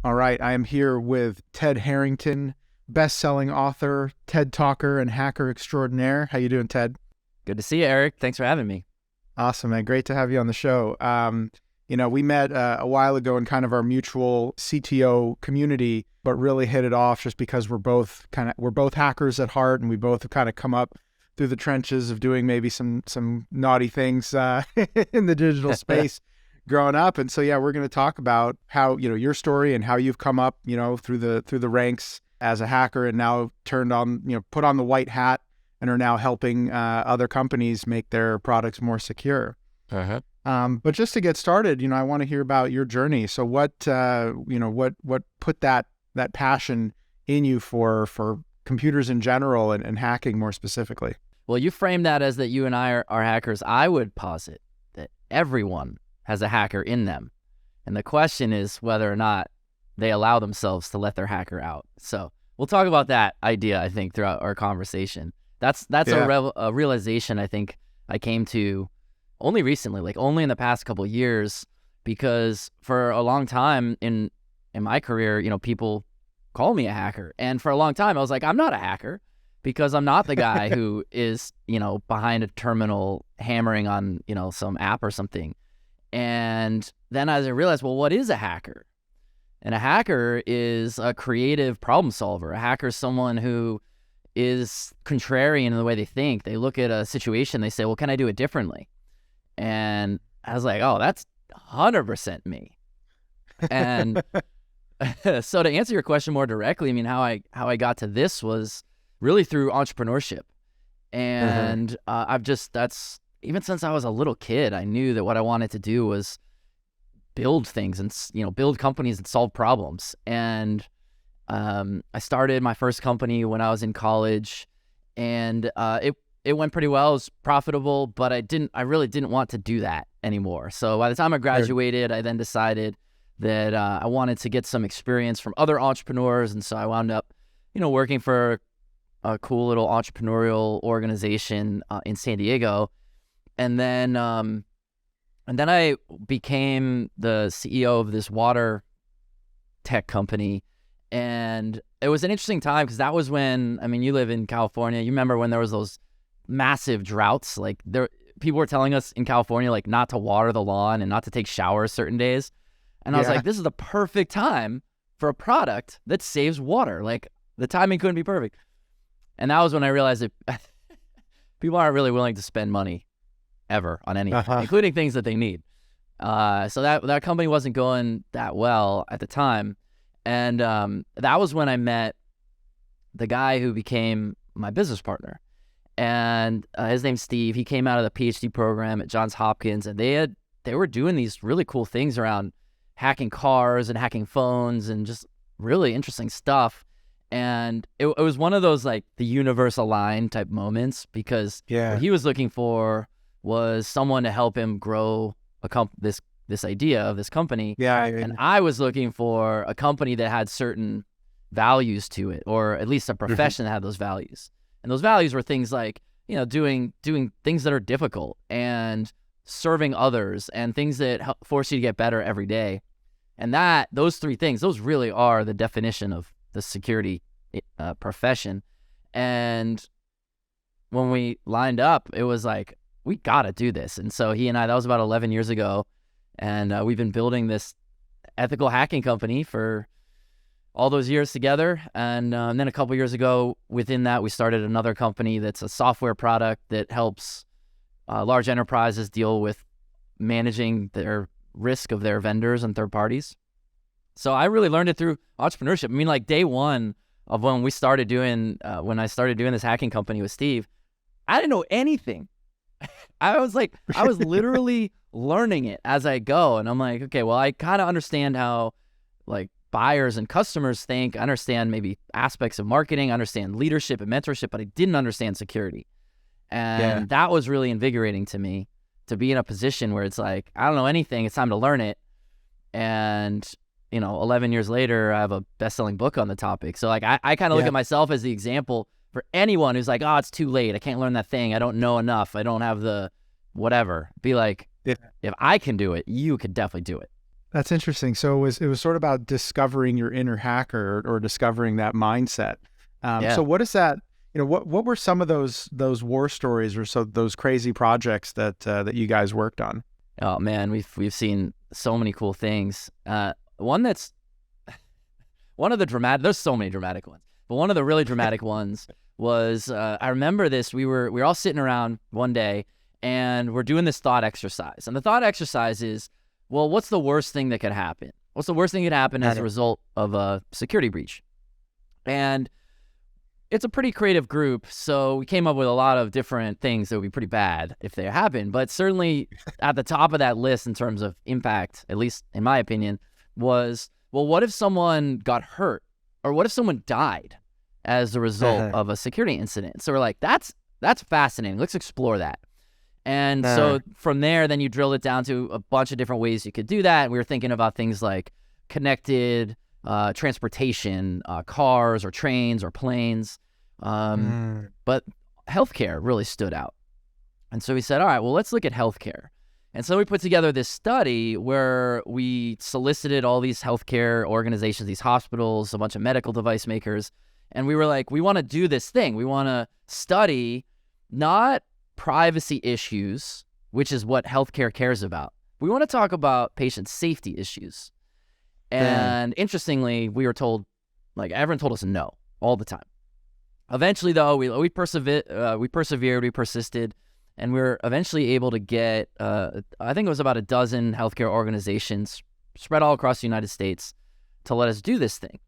All right, I am here with Ted Harrington, best-selling author, TED talker, and hacker extraordinaire. How you doing, Ted? Good to see you, Eric. Thanks for having me. Awesome, man. Great to have you on the show. We met a while ago in kind of our mutual CTO community, but really hit it off just because we're both hackers at heart, and we both have kind of come up through the trenches of doing maybe some naughty things in the digital space growing up. And so, yeah, we're going to talk about how, your story and how you've come up, through the ranks as a hacker and now put on the white hat and are now helping other companies make their products more secure. Uh-huh. But just to get started, I want to hear about your journey. So what put that passion in you for computers in general and hacking more specifically? Well, you framed that as that you and I are hackers. I would posit that everyone has a hacker in them. And the question is whether or not they allow themselves to let their hacker out. So we'll talk about that idea, I think, throughout our conversation. That's a realization I think I came to only recently, like only in the past couple of years, because for a long time in my career, people call me a hacker. And for a long time, I was like, I'm not a hacker because I'm not the guy who is, behind a terminal hammering on, some app or something. And then as I realized, well, what is a hacker? And a hacker is a creative problem solver. A hacker is someone who is contrarian in the way they think. They look at a situation, they say, well, can I do it differently? And I was like, oh, that's 100% me. And so to answer your question more directly, I mean, how I got to this was really through entrepreneurship. And that's even since I was a little kid, I knew that what I wanted to do was build things and, build companies and solve problems. And I started my first company when I was in college, and it went pretty well. It was profitable, but I really didn't want to do that anymore. So by the time I graduated, I then decided that I wanted to get some experience from other entrepreneurs. And so I wound up, working for a cool little entrepreneurial organization in San Diego. And then I became the CEO of this water tech company. And it was an interesting time because that was when, you live in California. You remember when there was those massive droughts? Like people were telling us in California, like not to water the lawn and not to take showers certain days. And I was like, this is the perfect time for a product that saves water. Like the timing couldn't be perfect. And that was when I realized that people aren't really willing to spend money ever on anything, including things that they need. So that company wasn't going that well at the time. And that was when I met the guy who became my business partner. And his name's Steve. He came out of the PhD program at Johns Hopkins, and they were doing these really cool things around hacking cars and hacking phones and just really interesting stuff. And it was one of those like the universe aligned type moments, because what he was looking for was someone to help him grow this idea of this company. And I was looking for a company that had certain values to it, or at least a profession that had those values. And those values were things like, doing things that are difficult and serving others and things that force you to get better every day. And those three things, those really are the definition of the security profession. And when we lined up, it was like, we got to do this. And so he and I, that was about 11 years ago. And we've been building this ethical hacking company for all those years together. And then a couple years ago, within that, we started another company that's a software product that helps large enterprises deal with managing their risk of their vendors and third parties. So I really learned it through entrepreneurship. Like day one of when I started doing this hacking company with Steve, I didn't know anything. I was literally learning it as I go. And I'm like, okay, well, I kind of understand how like buyers and customers think. I understand maybe aspects of marketing, I understand leadership and mentorship, but I didn't understand security. And that was really invigorating to me, to be in a position where it's like, I don't know anything, it's time to learn it. And 11 years later, I have a best-selling book on the topic. So like, I kind of look at myself as the example for anyone who's like, oh, it's too late, I can't learn that thing, I don't know enough, I don't have the whatever. Be like, if I can do it, you could definitely do it. That's interesting. So it was sort of about discovering your inner hacker, or discovering that mindset. Yeah. So what is that? What were some of those war stories, or so those crazy projects that you guys worked on? Oh man, we've seen so many cool things. One that's one of the dramatic. There's so many dramatic ones, but one of the really dramatic ones was I remember this. We were all sitting around one day, and we're doing this thought exercise. And the thought exercise is, well, what's the worst thing that could happen? What's the worst thing that could happen as a result of a security breach? And it's a pretty creative group, so we came up with a lot of different things that would be pretty bad if they happen. But certainly at the top of that list in terms of impact, at least in my opinion, was, well, what if someone got hurt? Or what if someone died as a result of a security incident? So we're like, that's fascinating. Let's explore that. And so from there, then you drill it down to a bunch of different ways you could do that. We were thinking about things like connected transportation, cars or trains or planes. But healthcare really stood out. And so we said, all right, well, let's look at healthcare. And so we put together this study where we solicited all these healthcare organizations, these hospitals, a bunch of medical device makers. And we were like, we want to do this thing. We want to study not privacy issues, which is what healthcare cares about. We want to talk about patient safety issues. And interestingly, we were told, like, everyone told us no all the time. Eventually, though, we persevered, we persisted, and we were eventually able to get, I think it was about a dozen healthcare organizations spread all across the United States to let us do this thing.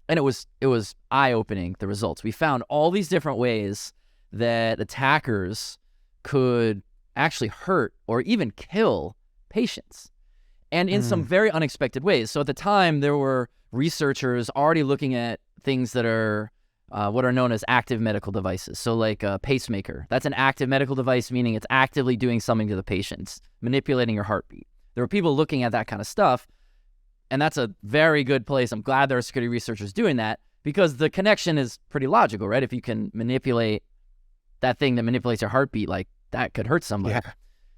And it was eye-opening, the results. We found all these different ways that attackers could actually hurt or even kill patients, and in some very unexpected ways. So at the time, there were researchers already looking at things that are what are known as active medical devices. So like a pacemaker, that's an active medical device, meaning it's actively doing something to the patient, manipulating your heartbeat. There were people looking at that kind of stuff, and that's a very good place. I'm glad there are security researchers doing that, because the connection is pretty logical, right? If you can manipulate that thing that manipulates your heartbeat, like, that could hurt somebody.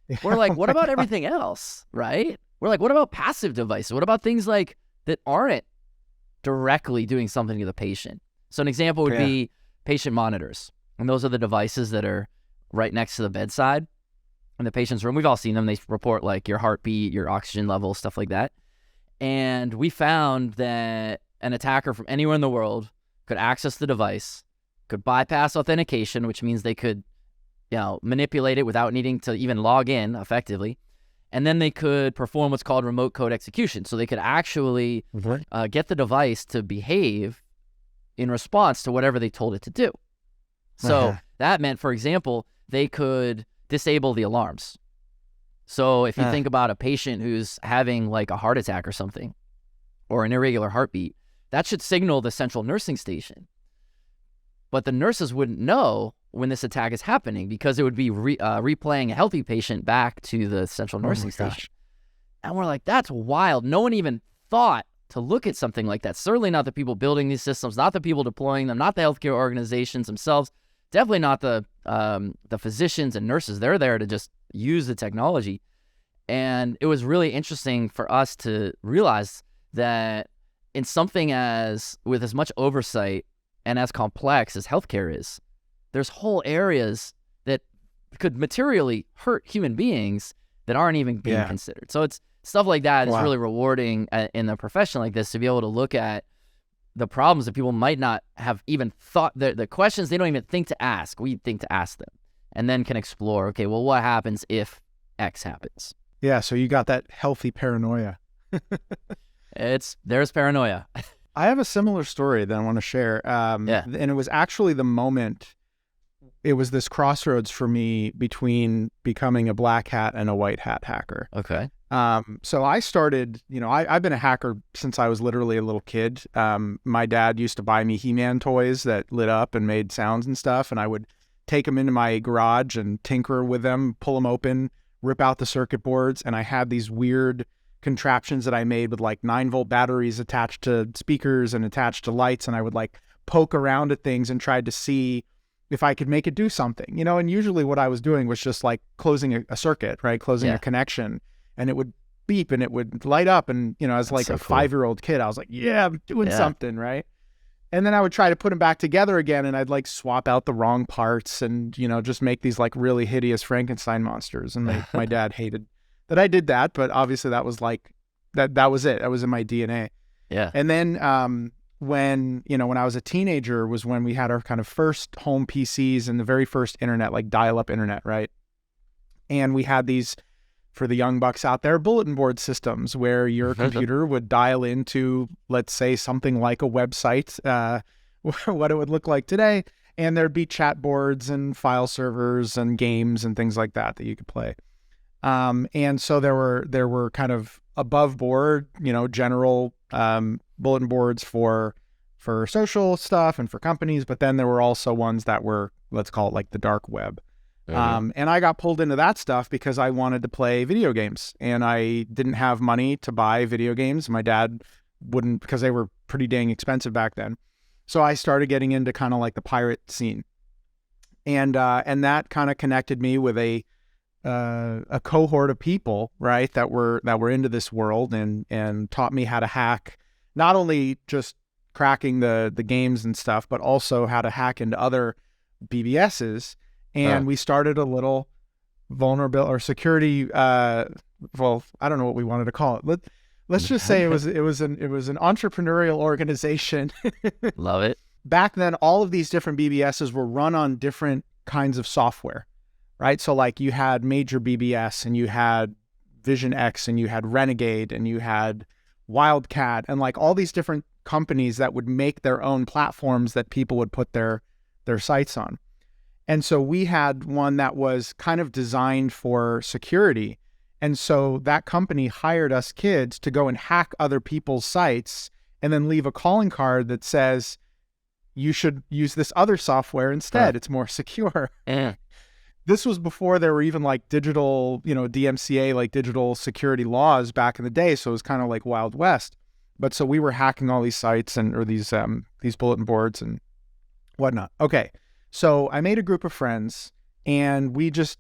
Yeah. We're like, what about everything else, right? We're like, what about passive devices? What about things like that aren't directly doing something to the patient? So an example would be patient monitors. And those are the devices that are right next to the bedside in the patient's room. We've all seen them. They report like your heartbeat, your oxygen level, stuff like that. And we found that an attacker from anywhere in the world could access the device, could bypass authentication, which means they could, manipulate it without needing to even log in effectively. And then they could perform what's called remote code execution. So they could actually get the device to behave in response to whatever they told it to do. So that meant, for example, they could disable the alarms. So if you think about a patient who's having like a heart attack or something, or an irregular heartbeat, that should signal the central nursing station. But the nurses wouldn't know when this attack is happening, because it would be replaying a healthy patient back to the central nursing station. And we're like, that's wild. No one even thought to look at something like that. Certainly not the people building these systems, not the people deploying them, not the healthcare organizations themselves, definitely not the physicians and nurses. They're there to just use the technology. And it was really interesting for us to realize that in something with as much oversight and as complex as healthcare is, there's whole areas that could materially hurt human beings that aren't even being considered. So it's stuff like that is really rewarding in a profession like this, to be able to look at the problems that people might not have even thought, the questions they don't even think to ask. We think to ask them, and then can explore, okay, well, what happens if X happens? Yeah, so you got that healthy paranoia. There's paranoia. I have a similar story that I want to share. And it was actually the moment, it was this crossroads for me between becoming a black hat and a white hat hacker. Okay. So I started, I've been a hacker since I was literally a little kid. My dad used to buy me He-Man toys that lit up and made sounds and stuff, and I would take them into my garage and tinker with them, pull them open, rip out the circuit boards, and I had these weird contraptions that I made with like 9-volt batteries attached to speakers and attached to lights, and I would like poke around at things and tried to see if I could make it do something, and usually what I was doing was just like closing a circuit, right? Closing a connection, and it would beep and it would light up. And, you know, as like so a cool. 5-year-old kid, I was like, yeah, I'm doing Yeah. something, right? And then I would try to put them back together again, and I'd like swap out the wrong parts and, you know, just make these like really hideous Frankenstein monsters. And my dad hated that I did that, but obviously that was like, that was it. That was in my DNA. Yeah. And then when I was a teenager was when we had our kind of first home PCs and the very first internet, like dial-up internet, right? And we had these, for the young bucks out there, bulletin board systems where your computer would dial into, let's say, something like a website, what it would look like today. And there'd be chat boards and file servers and games and things like that you could play. And so there were kind of above board, you know, general bulletin boards for social stuff and for companies. But then there were also ones that were, let's call it like the dark web. And I got pulled into that stuff because I wanted to play video games and I didn't have money to buy video games. My dad wouldn't, because they were pretty dang expensive back then. So I started getting into kind of like the pirate scene, and that kind of connected me with a cohort of people, right, that were into this world and taught me how to hack, not only just cracking the games and stuff, but also how to hack into other BBSs. And we started a little vulnerability or security. Well, I don't know what we wanted to call it. Let's just say it was an entrepreneurial organization. Love it. Back then, all of these different BBSs were run on different kinds of software, right? So like you had Major BBS and you had Vision X and you had Renegade and you had Wildcat and like all these different companies that would make their own platforms that people would put their sites on. And so we had one that was kind of designed for security. And so that company hired us kids to go and hack other people's sites and then leave a calling card that says, you should use this other software instead. It's more secure. This was before there were even like digital, you know, DMCA, like digital security laws back in the day. So it was kind of like Wild West. But so we were hacking all these sites or these bulletin boards and whatnot. Okay. So I made a group of friends and we just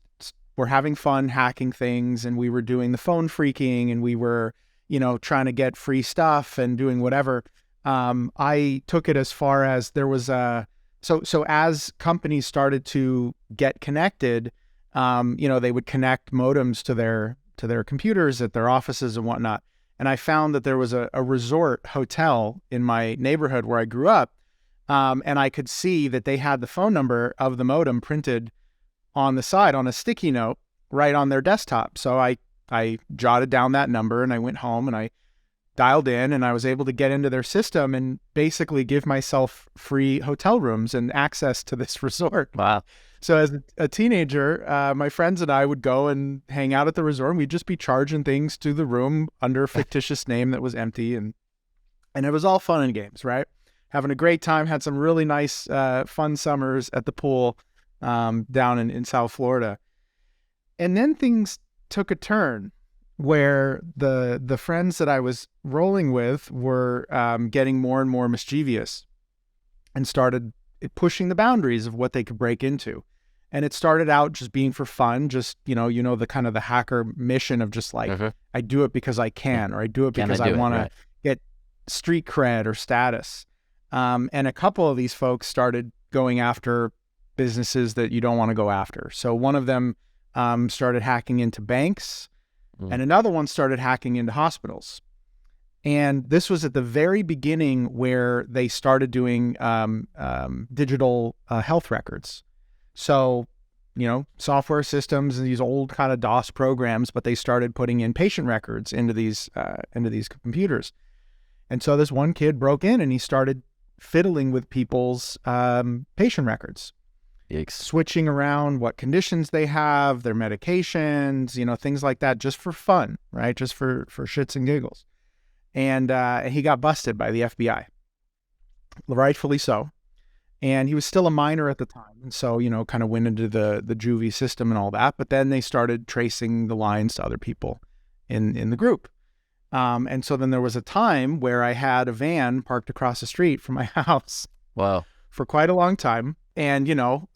were having fun hacking things, and we were doing the phone phreaking, and we were, you know, trying to get free stuff and doing whatever. I took it as far as there was so as companies started to get connected, you know, they would connect modems to their computers at their offices and whatnot. And I found that there was a resort hotel in my neighborhood where I grew up. And I could see that they had the phone number of the modem printed on the side on a sticky note right on their desktop. So I jotted down that number and I went home and I dialed in and I was able to get into their system and basically give myself free hotel rooms and access to this resort. Wow. So as a teenager, my friends and I would go and hang out at the resort, and we'd just be charging things to the room under a fictitious name that was empty. And it was all fun and games, right? Having a great time, had some really nice, fun summers at the pool down in South Florida. And then things took a turn where the friends that I was rolling with were getting more and more mischievous and started pushing the boundaries of what they could break into. And it started out just being for fun, just, you know, the kind of the hacker mission of just like, I do it because I can, or I do it because I want to get street cred or status. And a couple of these folks started going after businesses that you don't want to go after. So one of them started hacking into banks, and another one started hacking into hospitals. And this was at the very beginning where they started doing digital health records. So, you know, software systems and these old kind of DOS programs, but they started putting in patient records into these computers. And so this one kid broke in and he started fiddling with people's patient records. Yikes. Switching around what conditions they have, their medications, you know, things like that, just for fun, right? Just for shits and giggles. And he got busted by the FBI, rightfully so. And he was still a minor at the time. And so, you know, kind of went into the juvie system and all that. But then they started tracing the lines to other people in the group. And so then there was a time where I had a van parked across the street from my house. Wow. For quite a long time. And, you know,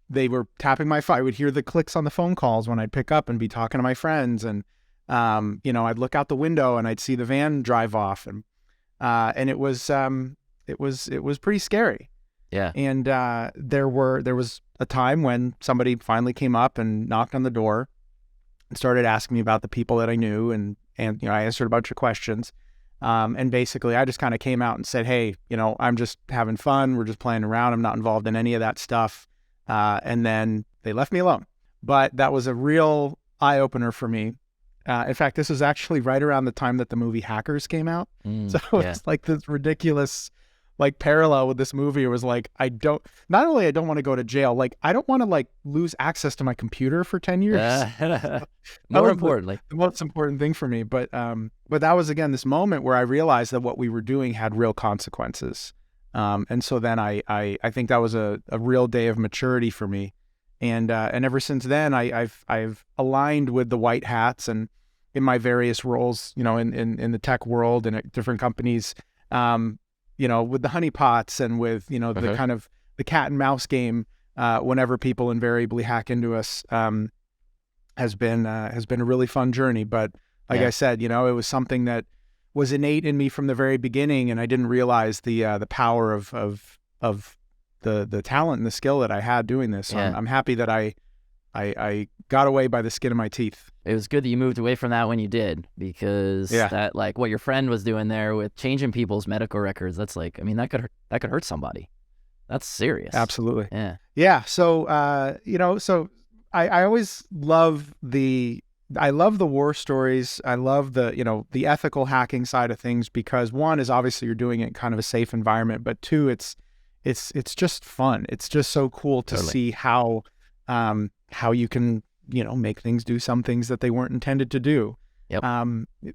they were tapping my phone. I would hear the clicks on the phone calls when I'd pick up and be talking to my friends. And I'd look out the window and I'd see the van drive off, and it was pretty scary. Yeah. And there was a time when somebody finally came up and knocked on the door and started asking me about the people that I knew, and I answered a bunch of questions. And basically I just kind of came out and said, hey, I'm just having fun. We're just playing around. I'm not involved in any of that stuff. And then they left me alone. But that was a real eye opener for me. In fact, this was actually right around the time that the movie Hackers came out. So it's like this ridiculous like parallel with this movie. It was like, not only I don't want to go to jail, like I don't want to like lose access to my computer for 10 years. More importantly, the most important thing for me. But that was, again, this moment where I realized that what we were doing had real consequences. And so then I think that was a real day of maturity for me. And ever since then, I've aligned with the white hats, and in my various roles, in the tech world and at different companies, with the honeypots and with, the kind of the cat and mouse game, whenever people invariably hack into us, has been a really fun journey. But like I said, it was something that was innate in me from the very beginning, and I didn't realize the power of the talent and the skill that I had doing this. So I'm happy that I got away by the skin of my teeth. It was good that you moved away from that when you did, because that, like what your friend was doing there with changing people's medical records, that's like, that could hurt somebody. That's serious. Absolutely. Yeah. So, I always love I love the war stories. I love the ethical hacking side of things, because one is obviously you're doing it in kind of a safe environment, but two, it's just fun. It's just so cool to see how you can, make things do some things that they weren't intended to do. Yep.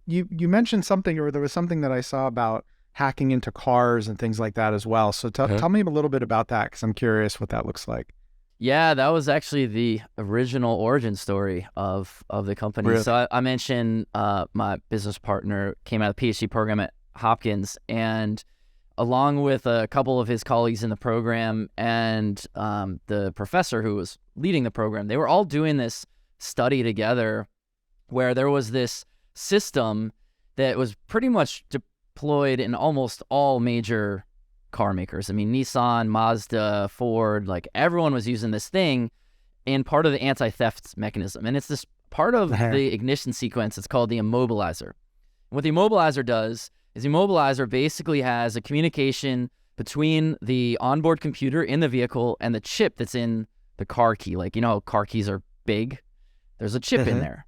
You mentioned something, or there was something that I saw about hacking into cars and things like that as well. So tell me a little bit about that, because I'm curious what that looks like. Yeah, that was actually the original origin story of the company. Really? So I mentioned my business partner came out of the PhD program at Hopkins, and along with a couple of his colleagues in the program and the professor who was leading the program, they were all doing this study together where there was this system that was pretty much deployed in almost all major car makers. Nissan, Mazda, Ford, like everyone was using this thing in part of the anti-theft mechanism. And it's this part of the ignition sequence. It's called the immobilizer. And what the immobilizer does is the immobilizer basically has a communication between the onboard computer in the vehicle and the chip that's in the car key. Like, how car keys are big? There's a chip in there.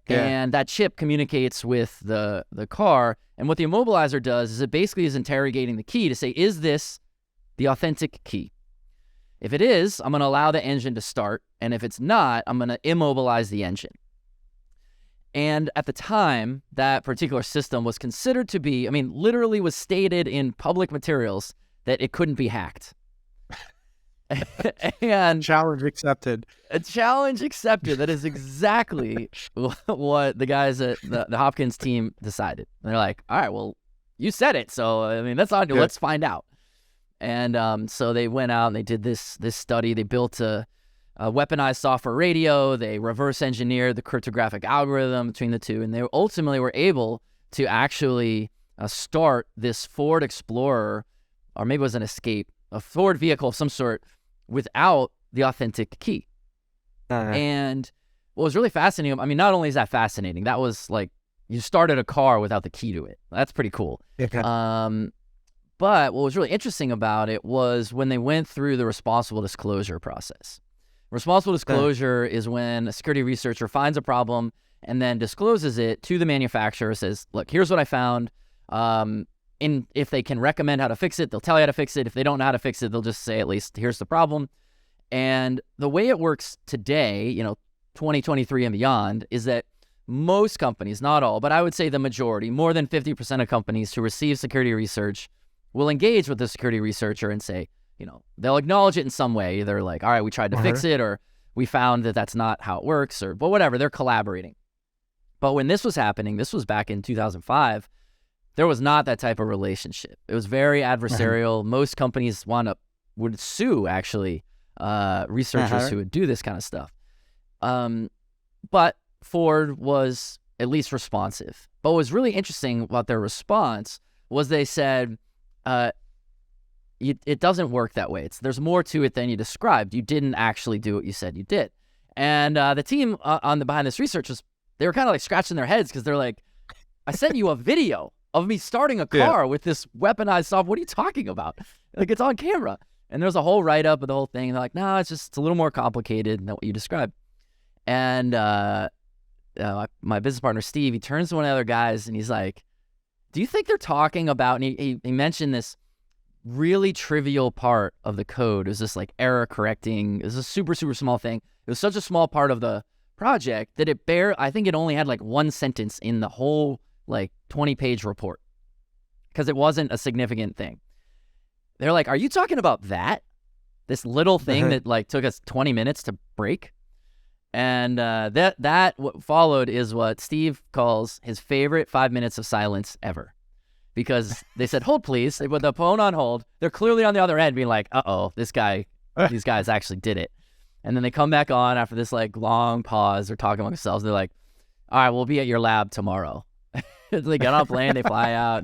And that chip communicates with the car. And what the immobilizer does is it basically is interrogating the key to say, is this the authentic key? If it is, I'm going to allow the engine to start. And if it's not, I'm going to immobilize the engine. And at the time, that particular system was considered to be, literally was stated in public materials that it couldn't be hacked. And challenge accepted. A challenge accepted. That is exactly what the guys at the Hopkins team decided. They're like, all right, well, you said it, so that's on you. Let's find out. And so they went out and they did this study. They built a weaponized software radio. They reverse engineered the cryptographic algorithm between the two, and they ultimately were able to actually start this Ford Explorer, or maybe it was an Escape, a Ford vehicle of some sort, without the authentic key. And what was really fascinating, not only is that fascinating, that was like, you started a car without the key to it. That's pretty cool. But what was really interesting about it was when they went through the responsible disclosure process. Responsible disclosure is when a security researcher finds a problem and then discloses it to the manufacturer, says, look, here's what I found. If they can recommend how to fix it, they'll tell you how to fix it. If they don't know how to fix it, they'll just say, at least, here's the problem. And the way it works today, 2023 and beyond, is that most companies, not all, but I would say the majority, more than 50% of companies who receive security research will engage with the security researcher and say, they'll acknowledge it in some way. Either like, all right, we tried to fix it, or we found that that's not how it works, but whatever, they're collaborating. But when this was happening, this was back in 2005, there was not that type of relationship. It was very adversarial. Most companies would sue, actually, researchers who would do this kind of stuff. But Ford was at least responsive. But what was really interesting about their response was they said, it doesn't work that way. There's more to it than you described. You didn't actually do what you said you did. And the team behind this research they were kind of like scratching their heads because they're like, I sent you a video of me starting a car with this weaponized software. What are you talking about? Like, it's on camera. And there's a whole write-up of the whole thing. And they're like, no, it's a little more complicated than what you described. And my business partner, Steve, he turns to one of the other guys and he's like, do you think they're talking about, and he mentioned this really trivial part of the code. It was this like error correcting. It was a super, super small thing. It was such a small part of the project that I think it only had like one sentence in the whole like 20-page report because it wasn't a significant thing. They're like, are you talking about that? This little thing that like took us 20 minutes to break? And what followed is what Steve calls his favorite 5 minutes of silence ever. Because they said, hold please. They put the phone on hold. They're clearly on the other end being like, uh-oh, these guys actually did it. And then they come back on after this like long pause. They're talking among themselves. They're like, all right, we'll be at your lab tomorrow. They get on a plane, they fly out.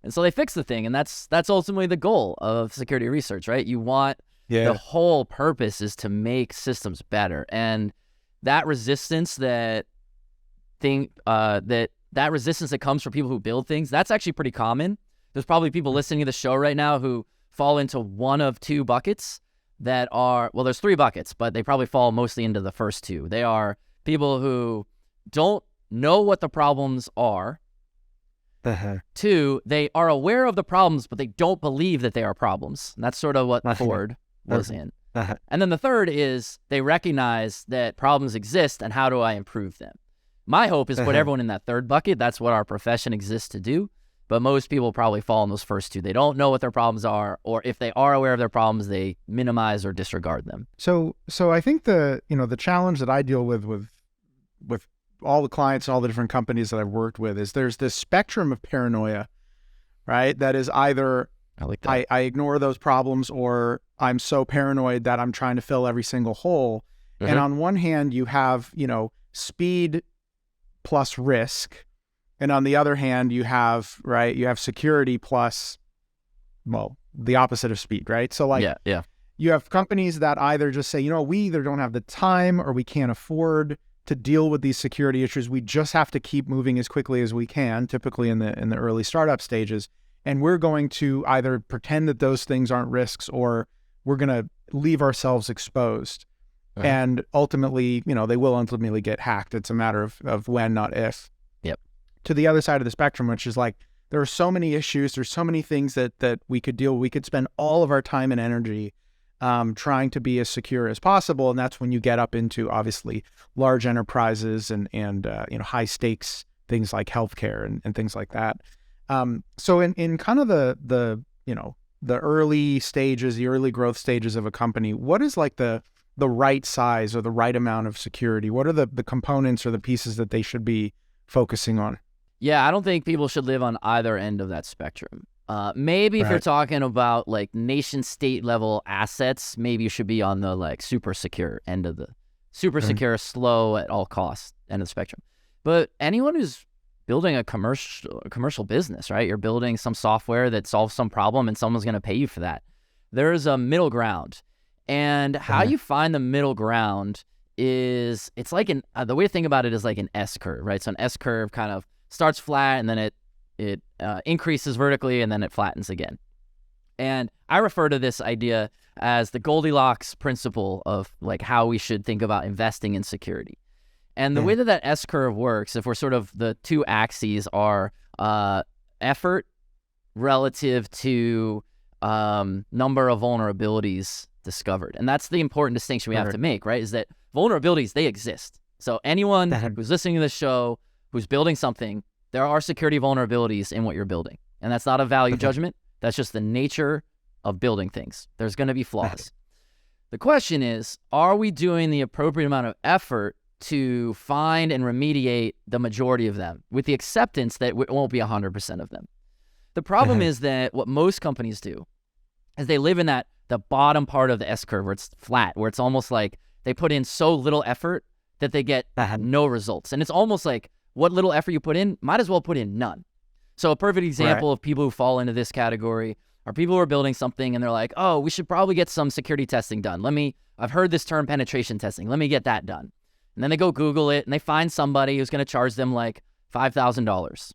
And so they fix the thing. And that's ultimately the goal of security research, right? You want the whole purpose is to make systems better. And that resistance that resistance that comes from people who build things, that's actually pretty common. There's probably people listening to the show right now who fall into one of two buckets that are, well, there's three buckets, but they probably fall mostly into the first two. They are people who don't know what the problems are. Two, they are aware of the problems, but they don't believe that they are problems. And that's sort of what Ford was in. And then the third is they recognize that problems exist and how do I improve them? My hope is put everyone in that third bucket. That's what our profession exists to do. But most people probably fall in those first two. They don't know what their problems are, or if they are aware of their problems, they minimize or disregard them. So I think the challenge that I deal with all the clients and all the different companies that I've worked with is there's this spectrum of paranoia, right? That is either I ignore those problems or I'm so paranoid that I'm trying to fill every single hole. And on one hand, you have, speed plus risk. And on the other hand, you have security plus, well, the opposite of speed, right? So you have companies that either just say, we either don't have the time or we can't afford to deal with these security issues. We just have to keep moving as quickly as we can, typically in the early startup stages. And we're going to either pretend that those things aren't risks or we're going to leave ourselves exposed. And ultimately, they will ultimately get hacked. It's a matter of when, not if. Yep. To the other side of the spectrum, which is like, there are so many issues, there's so many things that we could deal with. We could spend all of our time and energy trying to be as secure as possible. And that's when you get up into obviously large enterprises and high stakes things like healthcare and things like that. So in kind of the early stages, the early growth stages of a company, what is like the right size or the right amount of security? What are the components or the pieces that they should be focusing on? Yeah, I don't think people should live on either end of that spectrum. Maybe if you're talking about like nation state level assets, maybe you should be on the like super secure end of the super secure, slow at all costs end of the spectrum. But anyone who's building a commercial business, right? You're building some software that solves some problem and someone's going to pay you for that. There's a middle ground. And how you find the middle ground is, it's like the way to think about it is like an S curve, right? So an S curve kind of starts flat and then it increases vertically and then it flattens again. And I refer to this idea as the Goldilocks principle of like how we should think about investing in security. And the way that S curve works, if we're sort of the two axes are effort relative to number of vulnerabilities discovered. And that's the important distinction we have to make, right? Is that vulnerabilities, they exist. So anyone who's listening to this show, who's building something, there are security vulnerabilities in what you're building. And that's not a value judgment. That's just the nature of building things. There's going to be flaws. The question is, are we doing the appropriate amount of effort to find and remediate the majority of them, with the acceptance that it won't be 100% of them? The problem is that what most companies do is they live in the bottom part of the S curve where it's flat, where it's almost like they put in so little effort that they get no results. And it's almost like what little effort you put in, might as well put in none. So a perfect example of people who fall into this category are people who are building something and they're like, oh, we should probably get some security testing done. I've heard this term penetration testing. Let me get that done. And then they go Google it and they find somebody who's going to charge them like $5,000.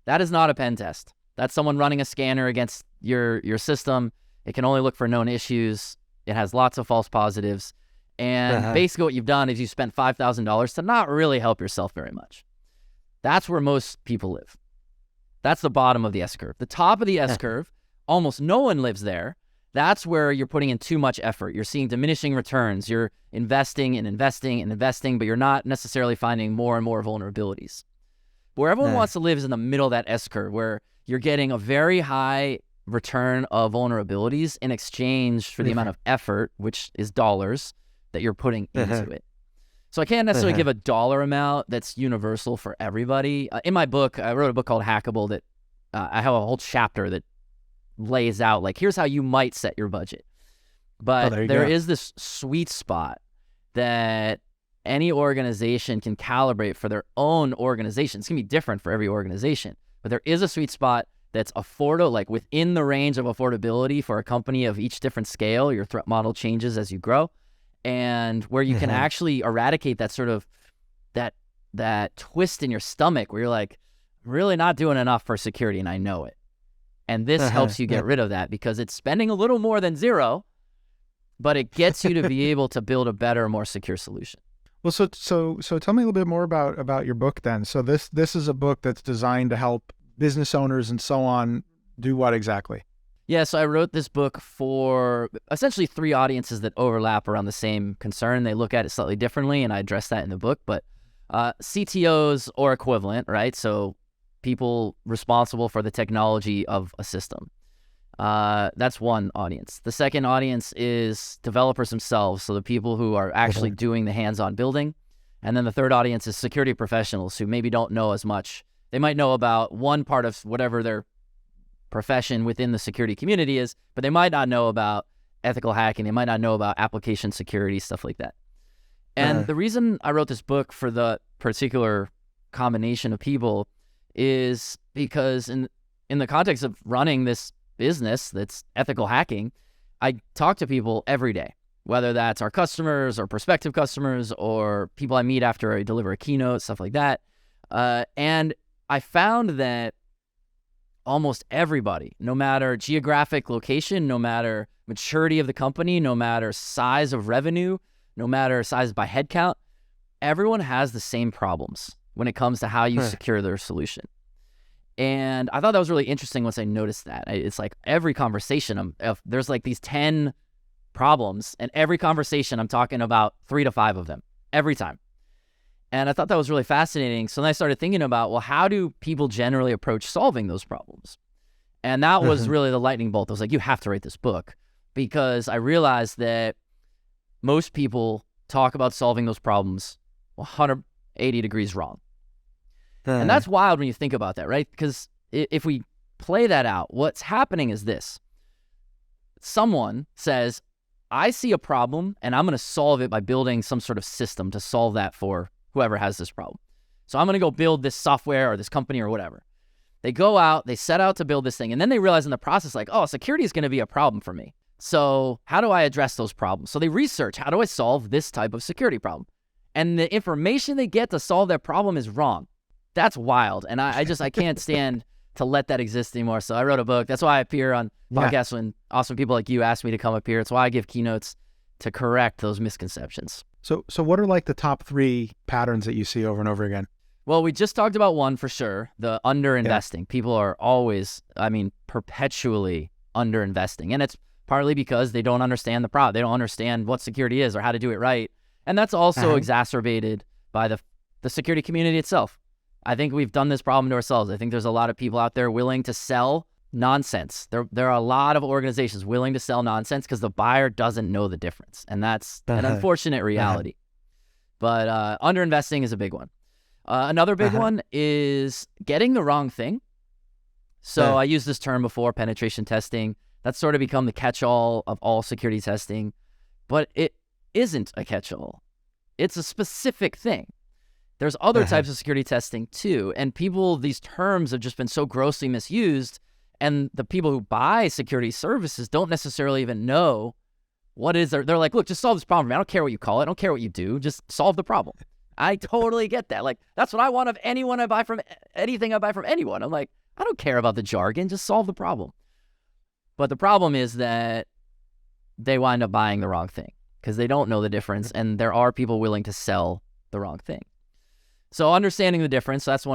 That is not a pen test. That's someone running a scanner against your system. It can only look for known issues. It has lots of false positives. And basically what you've done is you spent $5,000 to not really help yourself very much. That's where most people live. That's the bottom of the S-curve. The top of the S-curve, almost no one lives there. That's where you're putting in too much effort. You're seeing diminishing returns. You're investing and investing and investing, but you're not necessarily finding more and more vulnerabilities. Where everyone wants to live is in the middle of that S-curve, where you're getting a very high return of vulnerabilities in exchange for the amount of effort, which is dollars, that you're putting into it. So I can't necessarily give a dollar amount that's universal for everybody. In my book, I wrote a book called Hackable that I have a whole chapter that lays out, like, here's how you might set your budget. But there is this sweet spot that any organization can calibrate for their own organization. It's going to be different for every organization, but there is a sweet spot that's affordable, like within the range of affordability for a company of each different scale. Your threat model changes as you grow, and where you can actually eradicate that sort of that twist in your stomach where you're like, I'm really not doing enough for security and I know it. And this helps you get rid of that because it's spending a little more than zero, but it gets you to be able to build a better, more secure solution. Well, so tell me a little bit more about your book then. So this is a book that's designed to help business owners and so on do what exactly? Yeah, so I wrote this book for essentially three audiences that overlap around the same concern. They look at it slightly differently, and I address that in the book. But CTOs or equivalent, right? So people responsible for the technology of a system. That's one audience. The second audience is developers themselves, so the people who are actually doing the hands-on building. And then the third audience is security professionals who maybe don't know as much. They might know about one part of whatever their profession within the security community is, but they might not know about ethical hacking. They might not know about application security, stuff like that. And the reason I wrote this book for the particular combination of people is because in the context of running this business that's ethical hacking, I talk to people every day, whether that's our customers or prospective customers or people I meet after I deliver a keynote, stuff like that. And I found that almost everybody, no matter geographic location, no matter maturity of the company, no matter size of revenue, no matter size by headcount, everyone has the same problems when it comes to how you secure their solution. And I thought that was really interesting once I noticed that. It's like every conversation, there's like these 10 problems, and every conversation I'm talking about 3 to 5 of them every time. And I thought that was really fascinating. So then I started thinking about, well, how do people generally approach solving those problems? And that was really the lightning bolt. I was like, you have to write this book, because I realized that most people talk about solving those problems 180 degrees wrong. And that's wild when you think about that, right? Because if we play that out, what's happening is this. Someone says, I see a problem and I'm going to solve it by building some sort of system to solve that for whoever has this problem. So I'm going to go build this software or this company or whatever. They go out, they set out to build this thing, and then they realize in the process, like, oh, security is going to be a problem for me. So how do I address those problems? So they research, how do I solve this type of security problem? And the information they get to solve that problem is wrong. That's wild. And I can't stand to let that exist anymore. So I wrote a book. That's why I appear on podcasts when awesome people like you ask me to come up here. It's why I give keynotes to correct those misconceptions. So what are like the top 3 patterns that you see over and over again? Well, we just talked about one for sure, the underinvesting. Yeah. People are always, perpetually underinvesting. And it's partly because they don't understand the problem. They don't understand what security is or how to do it right. And that's also exacerbated by the security community itself. I think we've done this problem to ourselves. I think there's a lot of people out there willing to sell nonsense. There are a lot of organizations willing to sell nonsense because the buyer doesn't know the difference. And that's an unfortunate reality. But underinvesting is a big one. Another big one is getting the wrong thing. So I used this term before, penetration testing. That's sort of become the catch-all of all security testing. But it isn't a catch-all. It's a specific thing. There's other types of security testing too. And these terms have just been so grossly misused. And the people who buy security services don't necessarily even know what is. They're like, look, just solve this problem. I don't care what you call it. I don't care what you do. Just solve the problem. I totally get that. Like, that's what I want of anyone I buy from, anything I buy from anyone. I'm like, I don't care about the jargon. Just solve the problem. But the problem is that they wind up buying the wrong thing because they don't know the difference. And there are people willing to sell the wrong thing. So understanding the difference, that's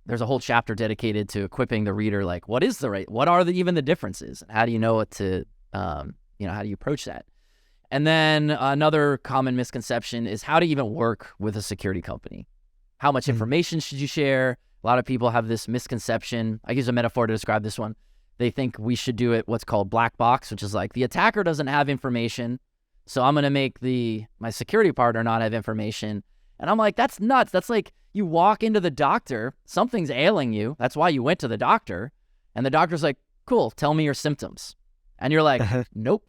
there's a whole chapter dedicated to equipping the reader, like, what are even the differences? How do you know what to, how do you approach that? And then another common misconception is how to even work with a security company. How much information should you share? A lot of people have this misconception. I use a metaphor to describe this one. They think we should do it what's called black box, which is like the attacker doesn't have information, so I'm going to make my security partner not have information. And I'm like, that's nuts. That's like you walk into the doctor, something's ailing you. That's why you went to the doctor. And the doctor's like, cool, tell me your symptoms. And you're like, nope,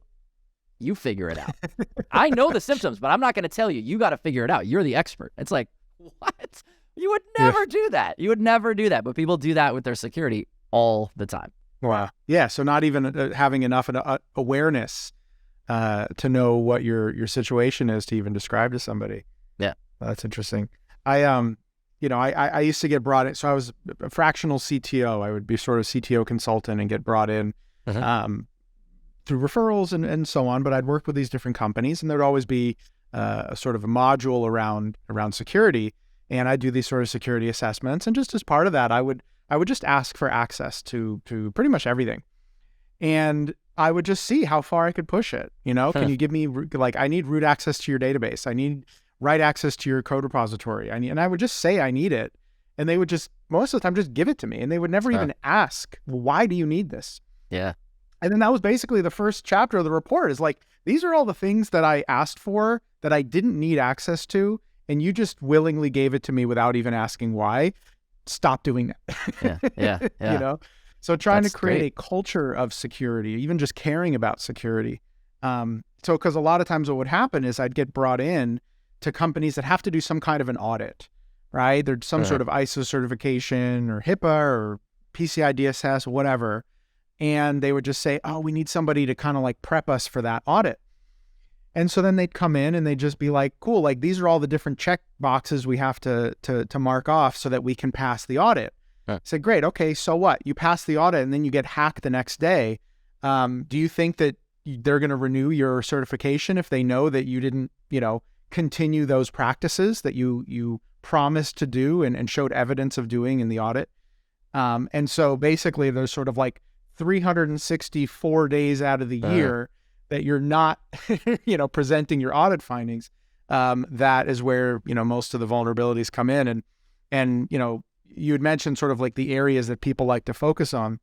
you figure it out. I know the symptoms, but I'm not going to tell you. You got to figure it out. You're the expert. It's like, what? You would never do that. You would never do that. But people do that with their security all the time. Wow. Yeah. So not even having enough awareness to know what your situation is to even describe to somebody. Yeah. That's interesting. I used to get brought in. So I was a fractional CTO. I would be sort of CTO consultant and get brought in through referrals and so on. But I'd work with these different companies, and there'd always be a sort of a module around security. And I do these sort of security assessments. And just as part of that, I would just ask for access to pretty much everything. And I would just see how far I could push it. Can you give me, like, I need root access to your database. I need write access to your code repository. And I would just say I need it. And they would just, most of the time, just give it to me. And they would never even ask, well, why do you need this? Yeah. And then that was basically the first chapter of the report is like, these are all the things that I asked for that I didn't need access to. And you just willingly gave it to me without even asking why. Stop doing that. Yeah. So trying That's to create great. a culture of security, even just caring about security. So because a lot of times what would happen is I'd get brought in to companies that have to do some kind of an audit, right? There's some sort of ISO certification or HIPAA or PCI DSS, whatever. And they would just say, oh, we need somebody to kind of like prep us for that audit. And so then they'd come in and they'd just be like, cool, like these are all the different check boxes we have to mark off so that we can pass the audit. I said, great, okay, so what? You pass the audit and then you get hacked the next day. Do you think that they're going to renew your certification if they know that you didn't, continue those practices that you promised to do and showed evidence of doing in the audit? And so basically there's sort of like 364 days out of the year that you're not, presenting your audit findings. That is where, most of the vulnerabilities come in. And, you had mentioned sort of like the areas that people like to focus on.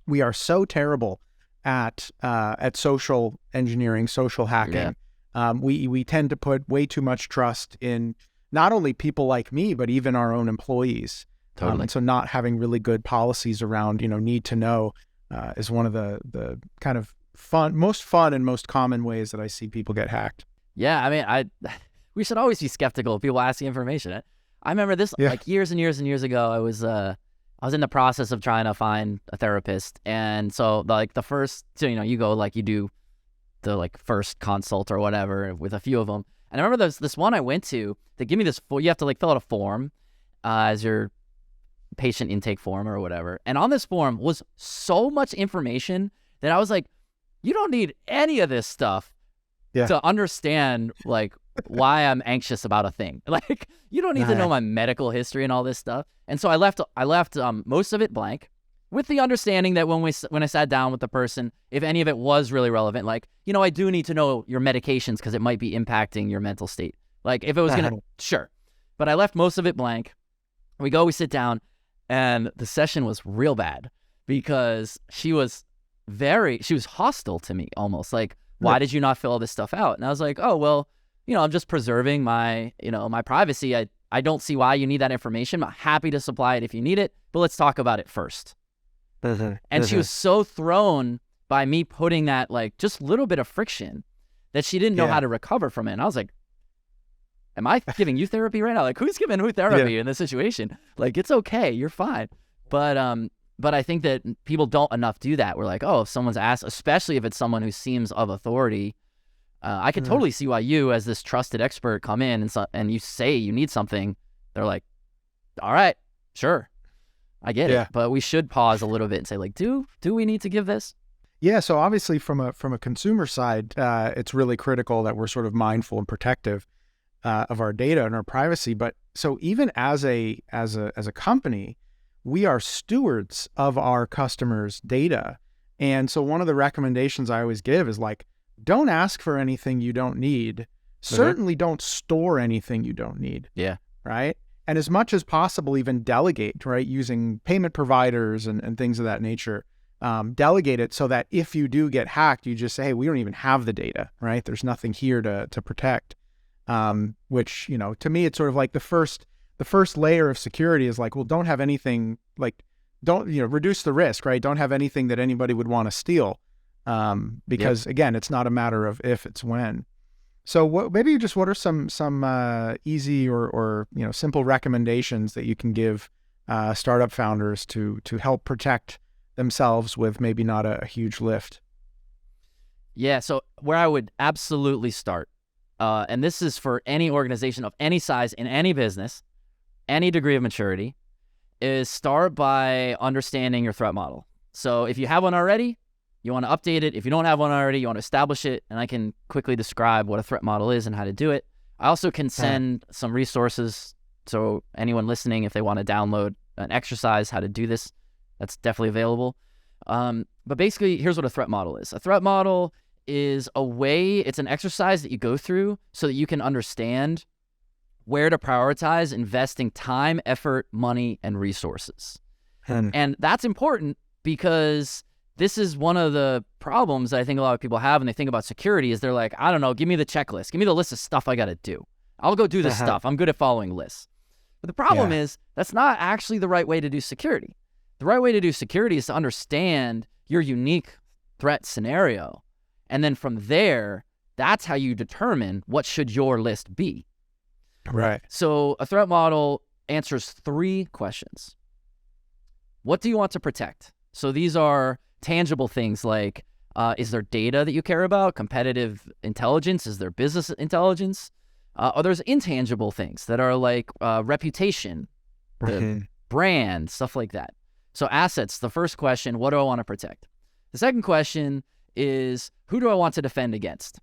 We are so terrible at social engineering, social hacking. Yeah. We tend to put way too much trust in not only people like me, but even our own employees. Totally. And so not having really good policies around, need to know is one of the kind of most fun and most common ways that I see people get hacked. Yeah, I mean, we should always be skeptical of people asking information. I remember this like years and years and years ago. I was in the process of trying to find a therapist, and so the first, you go like you do the like first consult or whatever with a few of them. And I remember this one I went to. They give me this. You have to like fill out a form as your patient intake form or whatever. And on this form was so much information that I was like, you don't need any of this stuff to understand like why I'm anxious about a thing. Like you don't need to know my medical history and all this stuff. And so I left most of it blank, with the understanding that when I sat down with the person, if any of it was really relevant, like, I do need to know your medications because it might be impacting your mental state. Like if it was sure. But I left most of it blank. We sit down, and the session was real bad because she was hostile to me almost. Like, why did you not fill all this stuff out? And I was like, oh, well, I'm just preserving my, my privacy. I don't see why you need that information. I'm happy to supply it if you need it, but let's talk about it first. And she was so thrown by me putting that like just little bit of friction that she didn't know how to recover from it. And I was like, am I giving you therapy right now? Like, who's giving who therapy in this situation? Like, it's okay, you're fine. But I think that people don't enough do that. We're like, oh, if someone's asked, especially if it's someone who seems of authority, I could totally see why you, as this trusted expert, come in and you say you need something. They're like, all right, sure, I get it. But we should pause a little bit and say, like, do we need to give this? Yeah. So obviously, from a consumer side, it's really critical that we're sort of mindful and protective of our data and our privacy. But so even as a company, we are stewards of our customers' data. And so one of the recommendations I always give is like, don't ask for anything you don't need. Certainly don't store anything you don't need. Yeah. Right. And as much as possible, even delegate, right? Using payment providers and things of that nature. Delegate it so that if you do get hacked, you just say, hey, we don't even have the data, right? There's nothing here to protect. Which, to me, it's sort of like the first layer of security is like, well, don't have anything like, don't, reduce the risk, right? Don't have anything that anybody would want to steal. Because again, it's not a matter of if, it's when. So what are some easy or simple recommendations that you can give startup founders to help protect themselves with maybe not a huge lift? Yeah. So where I would absolutely start, and this is for any organization of any size in any business, any degree of maturity, is start by understanding your threat model. So if you have one already, you want to update it. If you don't have one already, you want to establish it. And I can quickly describe what a threat model is and how to do it. I also can send some resources. So anyone listening, if they want to download an exercise, how to do this, that's definitely available. But basically, here's what a threat model is. A threat model is it's an exercise that you go through so that you can understand where to prioritize investing time, effort, money, and resources. And that's important because this is one of the problems that I think a lot of people have when they think about security is they're like, I don't know, give me the checklist. Give me the list of stuff I got to do. I'll go do this stuff. I'm good at following lists. But the problem is that's not actually the right way to do security. The right way to do security is to understand your unique threat scenario. And then from there, that's how you determine what should your list be. Right. So a threat model answers 3 questions. What do you want to protect? So these are tangible things like, is there data that you care about? Competitive intelligence? Is there business intelligence? Or there's intangible things that are like reputation, the brand, stuff like that. So assets, the first question, what do I want to protect? The second question is, who do I want to defend against?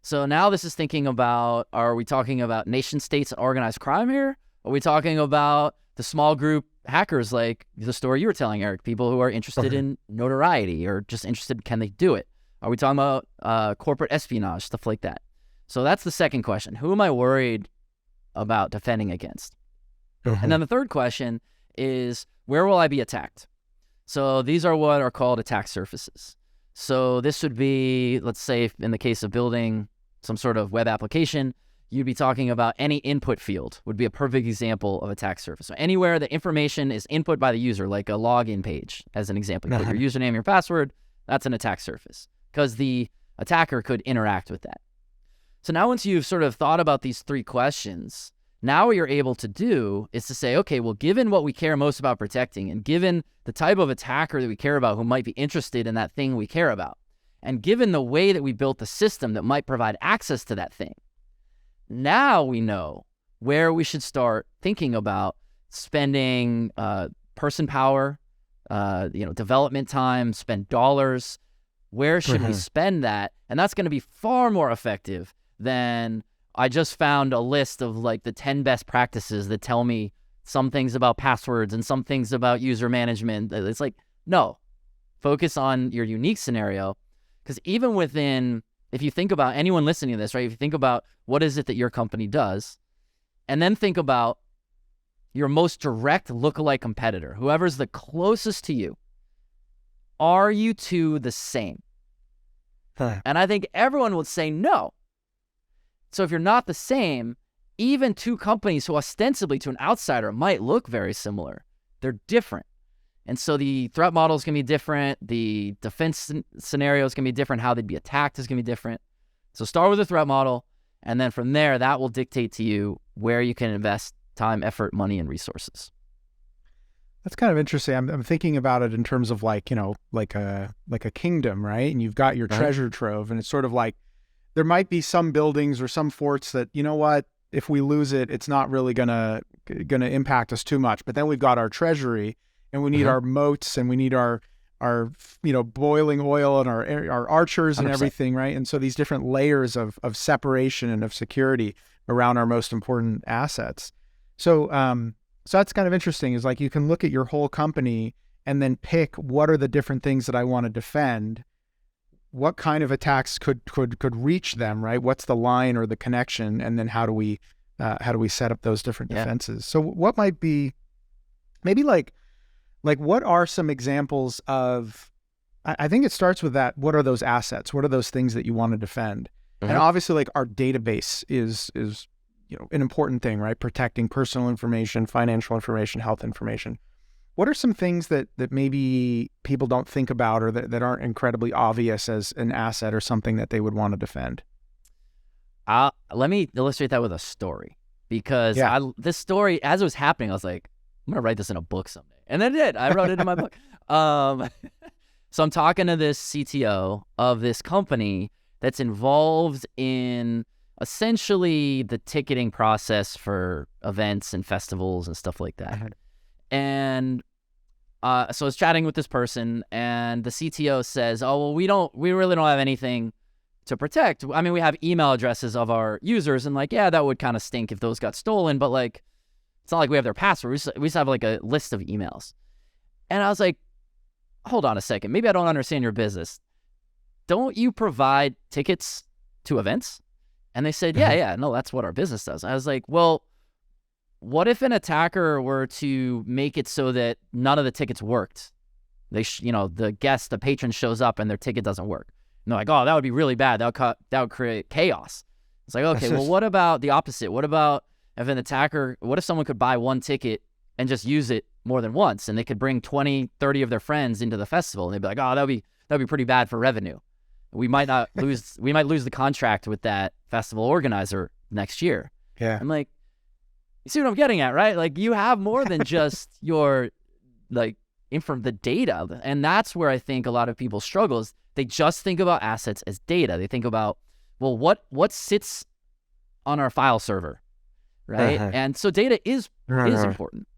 So now this is thinking about, are we talking about nation states and organized crime here? Are we talking about the small group hackers like the story you were telling, Eric, people who are interested in notoriety or just interested, can they do it? Are we talking about corporate espionage, stuff like that? So that's the second question. Who am I worried about defending against? And then the third question is, where will I be attacked? So these are what are called attack surfaces. So this would be, let's say, in the case of building some sort of web application, you'd be talking about any input field would be a perfect example of attack surface. So anywhere that information is input by the user, like a login page, as an example, you put your username, your password, that's an attack surface because the attacker could interact with that. So now once you've sort of thought about these 3 questions, now what you're able to do is to say, okay, well, given what we care most about protecting and given the type of attacker that we care about who might be interested in that thing we care about, and given the way that we built the system that might provide access to that thing, now we know where we should start thinking about spending person power, development time, spend dollars. Where should we spend that? And that's going to be far more effective than I just found a list of like the 10 best practices that tell me some things about passwords and some things about user management. It's like, no, focus on your unique scenario. Because even within, if you think about anyone listening to this, right? If you think about what is it that your company does, and then think about your most direct lookalike competitor, whoever's the closest to you, are you two the same? And I think everyone would say no. So if you're not the same, even 2 companies who ostensibly to an outsider might look very similar, they're different. And so the threat models can be different. The defense scenarios can be different. How they'd be attacked is going to be different. So start with a threat model And then from there, that will dictate to you where you can invest time, effort, money, and resources. That's kind of interesting. I'm thinking about it in terms of like, you know, like a kingdom, right? And you've got your treasure trove, and it's sort of like there might be some buildings or some forts that, you know what, if we lose it, it's not really gonna impact us too much. But then we've got our treasury, and we need our moats, and we need our you know, boiling oil, and our archers and 100%. everything, right? And so these different layers of separation and of security around our most important assets. So so that's kind of interesting, is like you can look at your whole company and then pick what are the different things that I want to defend. What kind of attacks could reach them, right? What's the line or the connection? And then how do we set up those different defenses? So what might be maybe like what are some examples of, I think it starts with that. What are those assets? What are those things that you want to defend? And obviously like our database is, you know, an important thing, right? Protecting personal information, financial information, health information. What are some things that maybe people don't think about, or that aren't incredibly obvious as an asset or something that they would want to defend? Let me illustrate that with a story, because this story, as it was happening, I was like, I'm going to write this in a book someday. And I did. I wrote it in my book. So I'm talking to this CTO of this company that's involved in essentially the ticketing process for events and festivals and stuff like that. And so I was chatting with this person, and the CTO says, oh, well, we really don't have anything to protect. I mean, we have email addresses of our users, and like, yeah, that would kind of stink if those got stolen, but like, it's not like we have their password. We just have like a list of emails. And I was like, hold on a second. Maybe I don't understand your business. Don't you provide tickets to events? And they said, yeah, no, that's what our business does. I was like, well, what if an attacker were to make it so that none of the tickets worked? You know, the patron shows up and their ticket doesn't work. And they're like, oh, that would be really bad. That would create chaos. It's like, okay, well, what about the opposite? What about if an attacker, what if someone could buy one ticket and just use it more than once, and they could bring 20, 30 of their friends into the festival, and they'd be like, oh, that'd be pretty bad for revenue. We might lose the contract with that festival organizer next year. Yeah. I'm like, you see what I'm getting at, right? Like, you have more than just your the data. And that's where I think a lot of people struggle, is they just think about assets as data. They think about, well, what sits on our file server, right? And so data is important,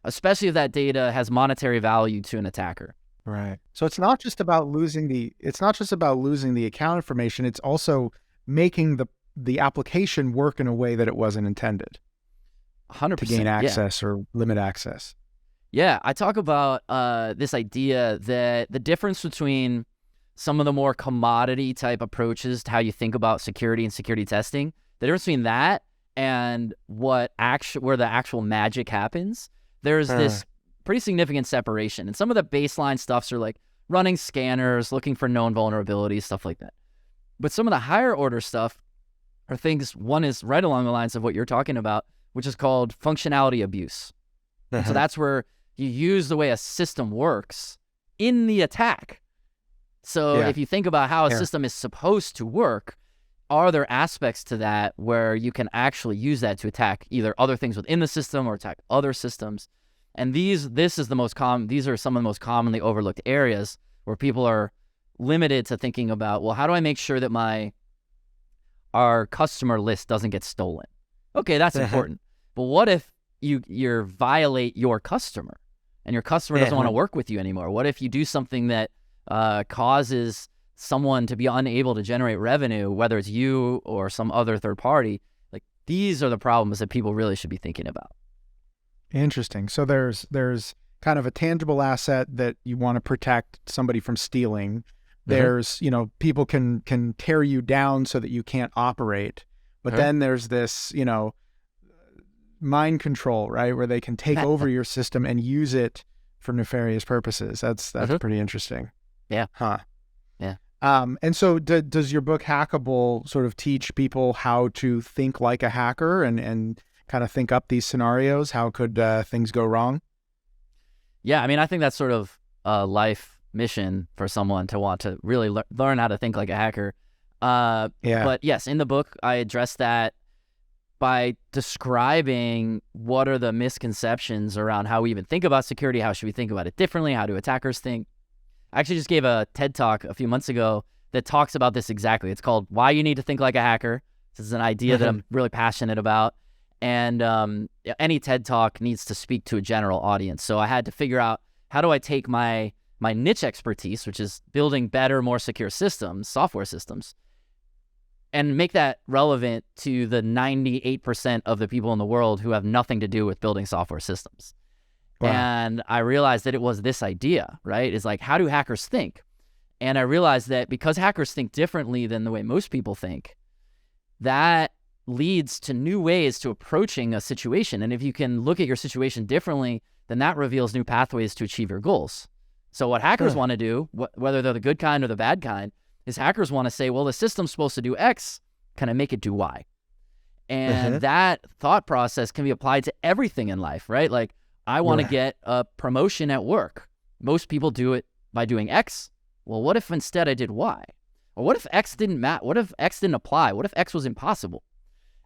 especially if that data has monetary value to an attacker. Right. So it's not just about losing the account information. It's also making the application work in a way that it wasn't intended. 100%. To gain access or limit access. Yeah. I talk about this idea that the difference between some of the more commodity type approaches to how you think about security and security testing, the difference between that and where the actual magic happens, there's this pretty significant separation. And some of the baseline stuffs are like running scanners, looking for known vulnerabilities, stuff like that. But some of the higher order stuff are things, one is right along the lines of what you're talking about, which is called functionality abuse. So that's where you use the way a system works in the attack. So if you think about how a system is supposed to work, are there aspects to that where you can actually use that to attack either other things within the system or attack other systems? And these are some of the most commonly overlooked areas where people are limited to thinking about, well, how do I make sure that our customer list doesn't get stolen? Okay, that's important. But what if you violate your customer and your customer doesn't want to work with you anymore? What if you do something that causes someone to be unable to generate revenue, whether it's you or some other third party? Like, these are the problems that people really should be thinking about. Interesting. So there's kind of a tangible asset that you want to protect somebody from stealing. There's, you know, people can tear you down so that you can't operate. But then there's this, you know, mind control, right? Where they can take over your system and use it for nefarious purposes. That's pretty interesting. Yeah. Huh. Yeah. And so does your book Hackable sort of teach people how to think like a hacker and kind of think up these scenarios? How could things go wrong? Yeah, I mean, I think that's sort of a life mission for someone to want to really learn how to think like a hacker. But yes, in the book, I address that by describing what are the misconceptions around how we even think about security, how should we think about it differently, how do attackers think. I actually just gave a TED Talk a few months ago that talks about this exactly. It's called Why You Need to Think Like a Hacker. This is an idea that I'm really passionate about. And any TED Talk needs to speak to a general audience. So I had to figure out, how do I take my niche expertise, which is building better, more secure systems, software systems, and make that relevant to the 98% of the people in the world who have nothing to do with building software systems. Wow. And I realized that it was this idea, right? It's like, how do hackers think? And I realized that because hackers think differently than the way most people think, that leads to new ways to approaching a situation. And if you can look at your situation differently, then that reveals new pathways to achieve your goals. So what hackers want to do, whether they're the good kind or the bad kind, is hackers want to say, well, the system's supposed to do X, can I make it do Y? And that thought process can be applied to everything in life, right? Like, I want to get a promotion at work. Most people do it by doing X. Well, what if instead I did Y? Or what if X didn't matter? What if X didn't apply? What if X was impossible?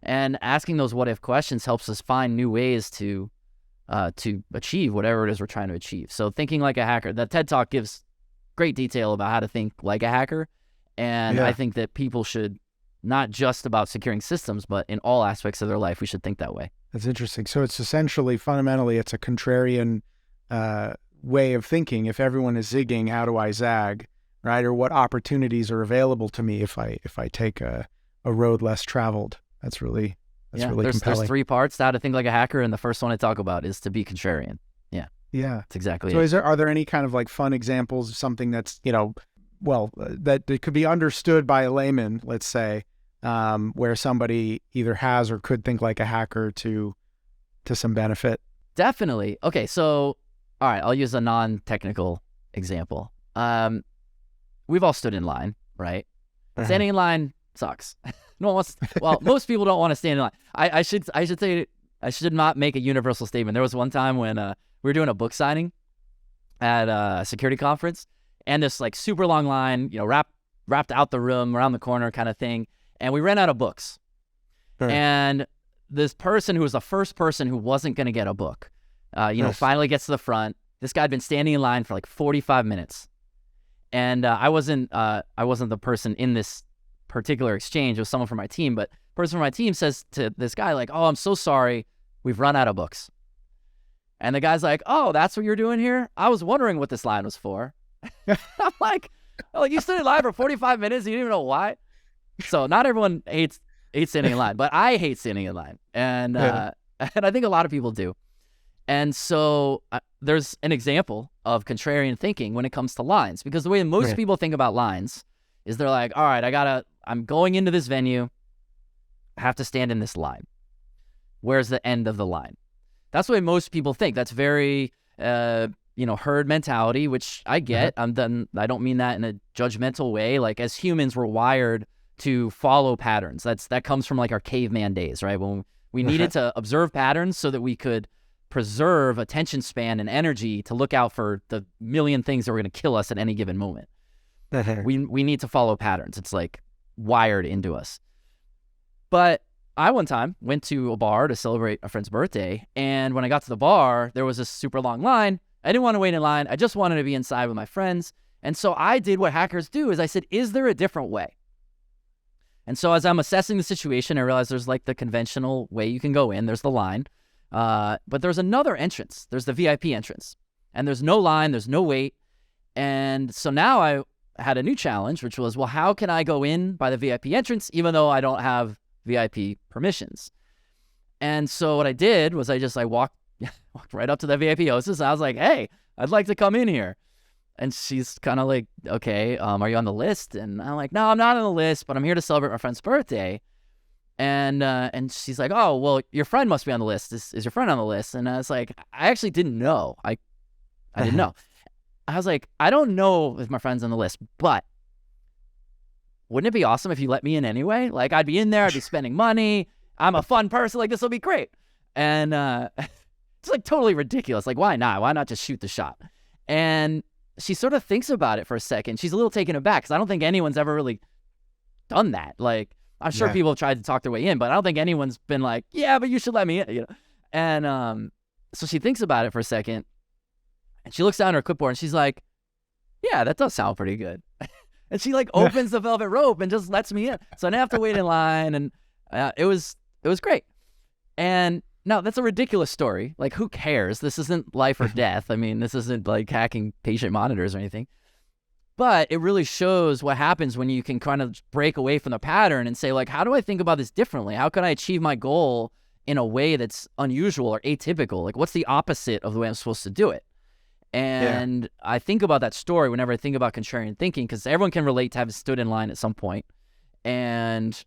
And asking those what if questions helps us find new ways to achieve whatever it is we're trying to achieve. So thinking like a hacker, that TED Talk gives great detail about how to think like a hacker. And I think that people should, not just about securing systems, but in all aspects of their life, we should think that way. That's interesting. So it's essentially, fundamentally, it's a contrarian way of thinking. If everyone is zigging, how do I zag, right? Or what opportunities are available to me if I take a road less traveled? That's really compelling. There's 3 parts to how to think like a hacker, and the first one I talk about is to be contrarian. Yeah. That's exactly it. So are there any kind of like fun examples of something that's, that it could be understood by a layman, let's say, where somebody either has or could think like a hacker to some benefit? Definitely. Okay, so, all right, I'll use a non-technical example. We've all stood in line, right? Standing in line sucks. No one wants. Well, most people don't want to stand in line. I should say, I should not make a universal statement. There was one time when we were doing a book signing at a security conference, and this like super long line, wrapped out the room, around the corner kind of thing, and we ran out of books. And this person who was the first person who wasn't going to get a book, finally gets to the front. This guy had been standing in line for like 45 minutes, and I wasn't the person in this particular exchange. It was someone from my team, but the person from my team says to this guy, like, "Oh, I'm so sorry, we've run out of books." And the guy's like, "Oh, that's what you're doing here? I was wondering what this line was for." I'm like, you stood in line for 45 minutes, you didn't even know why? So not everyone hates standing in line, but I hate standing in line. And and I think a lot of people do. And so there's an example of contrarian thinking when it comes to lines, because the way most people think about lines is they're like, all right, I'm going into this venue, I have to stand in this line. Where's the end of the line? That's the way most people think. That's very, herd mentality, which I get. I don't mean that in a judgmental way. Like, as humans, we're wired to follow patterns. That comes from like our caveman days, right? When we needed to observe patterns so that we could preserve attention span and energy to look out for the million things that were going to kill us at any given moment. We need to follow patterns. It's like wired into us. But I one time went to a bar to celebrate a friend's birthday, and when I got to the bar, there was this super long line. I didn't want to wait in line. I just wanted to be inside with my friends. And so I did what hackers do, is I said, is there a different way? And so as I'm assessing the situation, I realized there's like the conventional way you can go in. There's the line. But there's another entrance. There's the VIP entrance. And there's no line. There's no wait. And so now I had a new challenge, which was, well, how can I go in by the VIP entrance even though I don't have VIP permissions? And so what I did was I walked right up to the VIP hostess. I was like, hey, I'd like to come in here. And she's kind of like, okay, are you on the list? And I'm like, no, I'm not on the list, but I'm here to celebrate my friend's birthday. And she's like, oh, well, your friend must be on the list. Is your friend on the list? And I was like, I actually didn't know. I didn't know. I was like, I don't know if my friend's on the list, but wouldn't it be awesome if you let me in anyway? Like, I'd be in there, I'd be spending money. I'm a fun person. Like, this will be great. And it's like totally ridiculous. Like, why not? Why not just shoot the shot? And she sort of thinks about it for a second. She's a little taken aback because I don't think anyone's ever really done that. Like, I'm sure people have tried to talk their way in, but I don't think anyone's been like, yeah, but you should let me in, you know? And so she thinks about it for a second, and she looks down at her clipboard, and she's like, yeah, that does sound pretty good. And she like opens the velvet rope and just lets me in. So I didn't have to wait in line, and it was great. And now that's a ridiculous story. Like, who cares? This isn't life or death. I mean, this isn't like hacking patient monitors or anything. But it really shows what happens when you can kind of break away from the pattern and say, like, how do I think about this differently? How can I achieve my goal in a way that's unusual or atypical? Like, what's the opposite of the way I'm supposed to do it? And I think about that story whenever I think about contrarian thinking, because everyone can relate to having stood in line at some point. And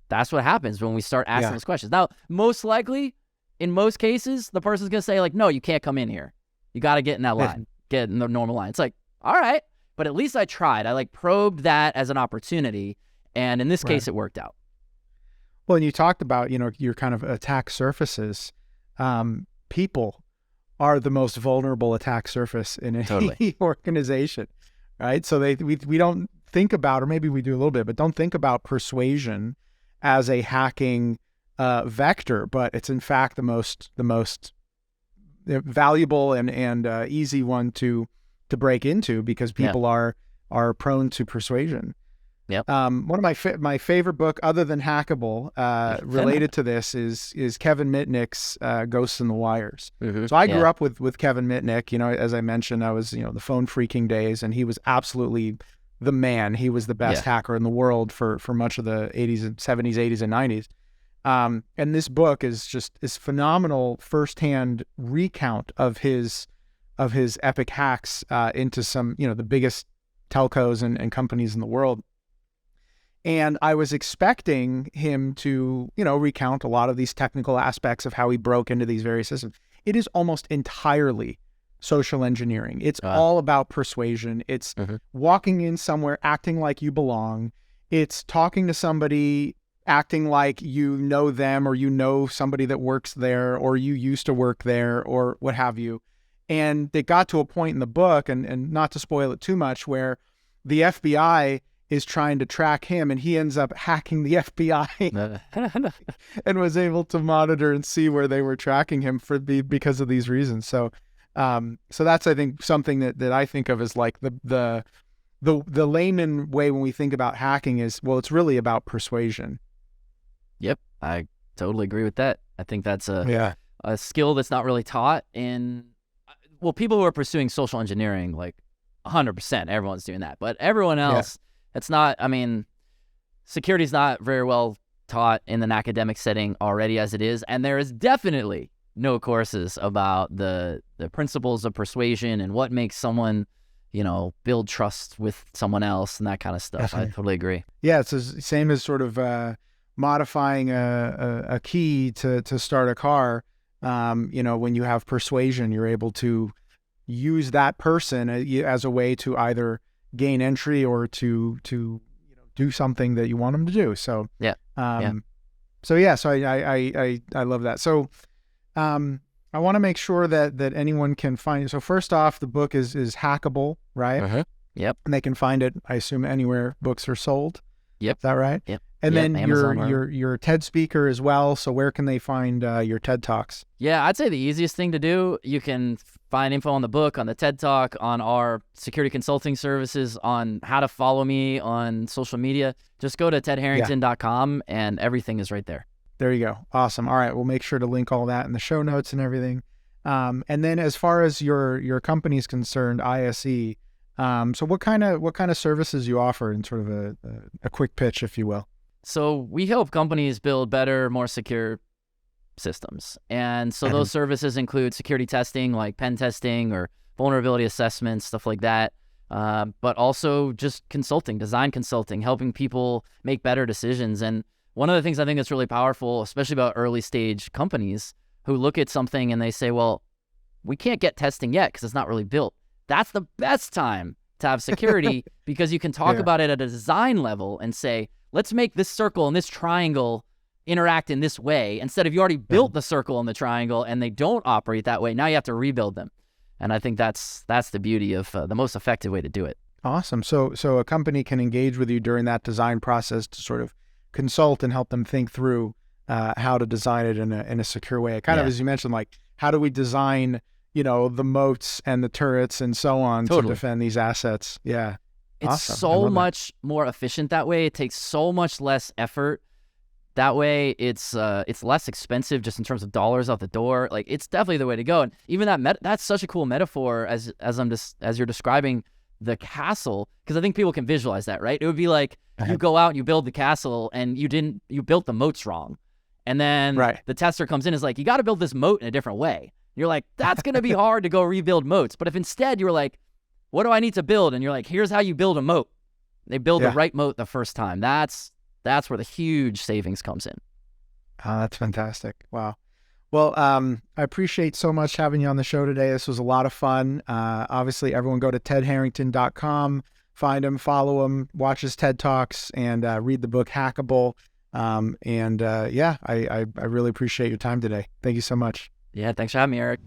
that's what happens when we start asking those questions. Now, most likely, in most cases, the person's going to say, like, no, you can't come in here. You got to get in that line, get in the normal line. It's like, all right. But at least I tried. I like probed that as an opportunity. And in this case, it worked out. Well, and you talked about, you know, your kind of attack surfaces. People are the most vulnerable attack surface in any organization, right? So we don't think about, or maybe we do a little bit, but don't think about persuasion as a hacking vector, but it's in fact the most valuable and easy one to break into, because people are prone to persuasion. Yep. One of my favorite book, other than Hackable, related to this is Kevin Mitnick's Ghosts in the Wires. So I grew up with Kevin Mitnick. You know, as I mentioned, I was, you know, the phone freaking days, and he was absolutely the man. He was the best hacker in the world for much of the 80s and 70s, 80s, and 90s. And this book is phenomenal firsthand recount of his epic hacks into some, you know, the biggest telcos and companies in the world. And I was expecting him to, you know, recount a lot of these technical aspects of how he broke into these various systems. It is almost entirely social engineering. It's all about persuasion. It's walking in somewhere, acting like you belong. It's talking to somebody, acting like you know them, or you know somebody that works there, or you used to work there, or what have you. And it got to a point in the book, and not to spoil it too much, where the FBI is trying to track him, and he ends up hacking the FBI and was able to monitor and see where they were tracking him because of these reasons. So that's, I think, something that I think of as like the layman way when we think about hacking is, well, it's really about persuasion. Yep, I totally agree with that. I think that's a skill that's not really taught in, well, people who are pursuing social engineering, like 100%, everyone's doing that. But everyone else, it's not, I mean, security is not very well taught in an academic setting already as it is. And there is definitely no courses about the principles of persuasion and what makes someone, you know, build trust with someone else and that kind of stuff. Definitely. I totally agree. Yeah, it's the same as sort of modifying a key to start a car. You know, when you have persuasion, you're able to use that person as a way to either gain entry or to you know, do something that you want them to do. So so I love that. So I want to make sure that anyone can find it. So first off, the book is hackable, right? Yep. And they can find it, I assume, anywhere books are sold. Yep. Is that right? Yep. And then Amazon, you're a TED speaker as well. So where can they find your TED Talks? Yeah, I'd say the easiest thing to do, you can find info on the book, on the TED Talk, on our security consulting services, on how to follow me on social media. Just go to tedharrington.com and everything is right there. There you go. Awesome. All right. We'll make sure to link all that in the show notes and everything. And then as far as your company is concerned, ISE, so what kind of services you offer in sort of a quick pitch, if you will? So we help companies build better, more secure systems. And so those services include security testing, like pen testing or vulnerability assessments, stuff like that. But also just consulting, design consulting, helping people make better decisions. And one of the things I think that's really powerful, especially about early stage companies who look at something and they say, well, we can't get testing yet because it's not really built. That's the best time to have security because you can talk about it at a design level and say, let's make this circle and this triangle interact in this way. Instead of you already built the circle and the triangle and they don't operate that way, now you have to rebuild them. And I think that's the beauty of the most effective way to do it. Awesome. So a company can engage with you during that design process to sort of consult and help them think through how to design it in a secure way. Kind of, Yeah, as you mentioned, like how do we design, the moats and the turrets and so on to totally. defend these assets? Yeah. It's Awesome. I so love that. much more efficient that way. It takes so much less effort. That way, it's less expensive just in terms of dollars out the door. Like, it's definitely the way to go. And even that's such a cool metaphor as you're describing the castle, because I think people can visualize that, right? It would be like you go out and you build the castle and you built the moats wrong, and then Right. the tester comes in and is like, you got to build this moat in a different way. You're like, that's gonna be hard to go rebuild moats. But if instead you were like, what do I need to build? And you're like, here's how you build a moat. They build the Yeah. right moat the first time. That's where the huge savings comes in. That's fantastic. Wow. Well, I appreciate so much having you on the show today. This was a lot of fun. Obviously, everyone go to tedharrington.com, find him, follow him, watch his TED Talks, and read the book Hackable. I really appreciate your time today. Thank you so much. Yeah, thanks for having me, Eric.